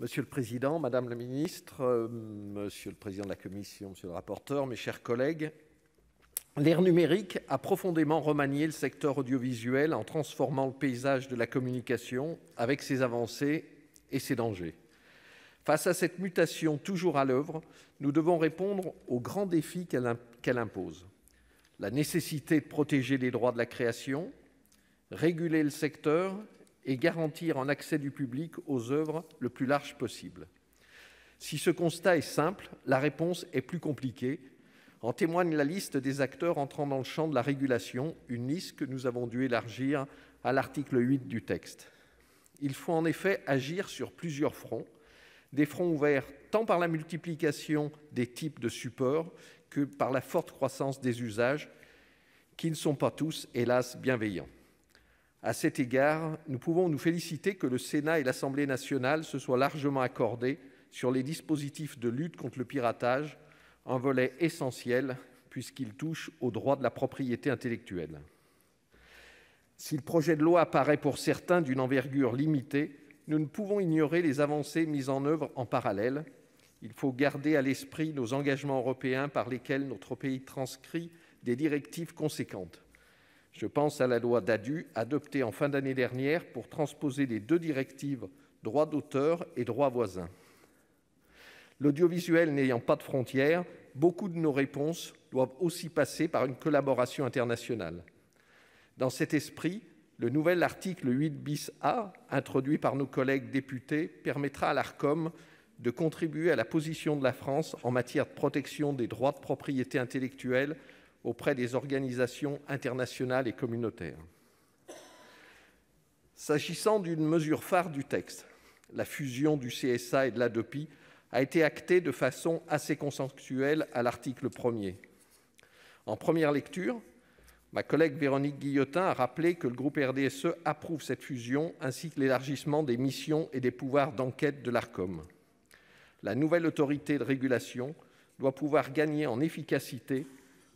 Monsieur le Président, Madame la Ministre, Monsieur le Président de la Commission, Monsieur le rapporteur, mes chers collègues, l'ère numérique a profondément remanié le secteur audiovisuel en transformant le paysage de la communication avec ses avancées et ses dangers. Face à cette mutation toujours à l'œuvre, nous devons répondre aux grands défis qu'elle impose. La nécessité de protéger les droits de la création, réguler le secteur et garantir un accès du public aux œuvres le plus large possible. Si ce constat est simple, la réponse est plus compliquée. En témoigne la liste des acteurs entrant dans le champ de la régulation, une liste que nous avons dû élargir à l'article 8 du texte. Il faut en effet agir sur plusieurs fronts, des fronts ouverts tant par la multiplication des types de supports que par la forte croissance des usages, qui ne sont pas tous, hélas, bienveillants. À cet égard, nous pouvons nous féliciter que le Sénat et l'Assemblée nationale se soient largement accordés sur les dispositifs de lutte contre le piratage, un volet essentiel puisqu'il touche au droit de la propriété intellectuelle. Si le projet de loi apparaît pour certains d'une envergure limitée, nous ne pouvons ignorer les avancées mises en œuvre en parallèle. Il faut garder à l'esprit nos engagements européens par lesquels notre pays transcrit des directives conséquentes. Je pense à la loi Ddadue, adoptée en fin d'année dernière pour transposer les deux directives droit d'auteur et droit voisin. L'audiovisuel n'ayant pas de frontières, beaucoup de nos réponses doivent aussi passer par une collaboration internationale. Dans cet esprit, le nouvel article 8 bis A, introduit par nos collègues députés, permettra à l'Arcom de contribuer à la position de la France en matière de protection des droits de propriété intellectuelle auprès des organisations internationales et communautaires. S'agissant d'une mesure phare du texte, la fusion du CSA et de l'Hadopi a été actée de façon assez consensuelle à l'article 1er. En première lecture, ma collègue Véronique Guillotin a rappelé que le groupe RDSE approuve cette fusion ainsi que l'élargissement des missions et des pouvoirs d'enquête de l'Arcom. La nouvelle autorité de régulation doit pouvoir gagner en efficacité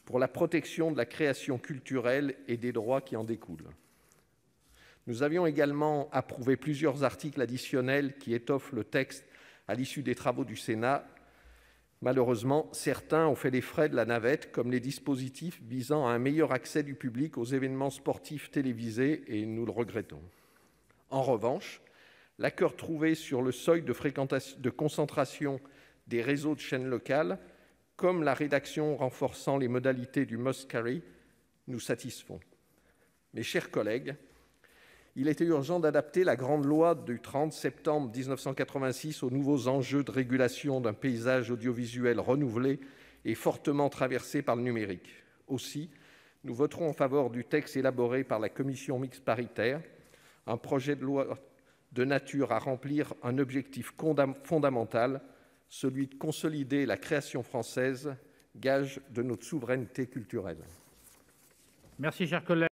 pour la protection de la création culturelle et des droits qui en découlent. Nous avions également approuvé plusieurs articles additionnels qui étoffent le texte à l'issue des travaux du Sénat. Malheureusement, certains ont fait les frais de la navette, comme les dispositifs visant à un meilleur accès du public aux événements sportifs télévisés, et nous le regrettons. En revanche, l'accord trouvé sur le seuil de concentration des réseaux de chaînes locales, comme la rédaction renforçant les modalités du must carry, nous satisfont. Mes chers collègues, il était urgent d'adapter la grande loi du 30 septembre 1986 aux nouveaux enjeux de régulation d'un paysage audiovisuel renouvelé et fortement traversé par le numérique. Aussi, nous voterons en faveur du texte élaboré par la commission mixte paritaire, un projet de loi de nature à remplir un objectif fondamental, celui de consolider la création française, gage de notre souveraineté culturelle. Merci, cher collègue.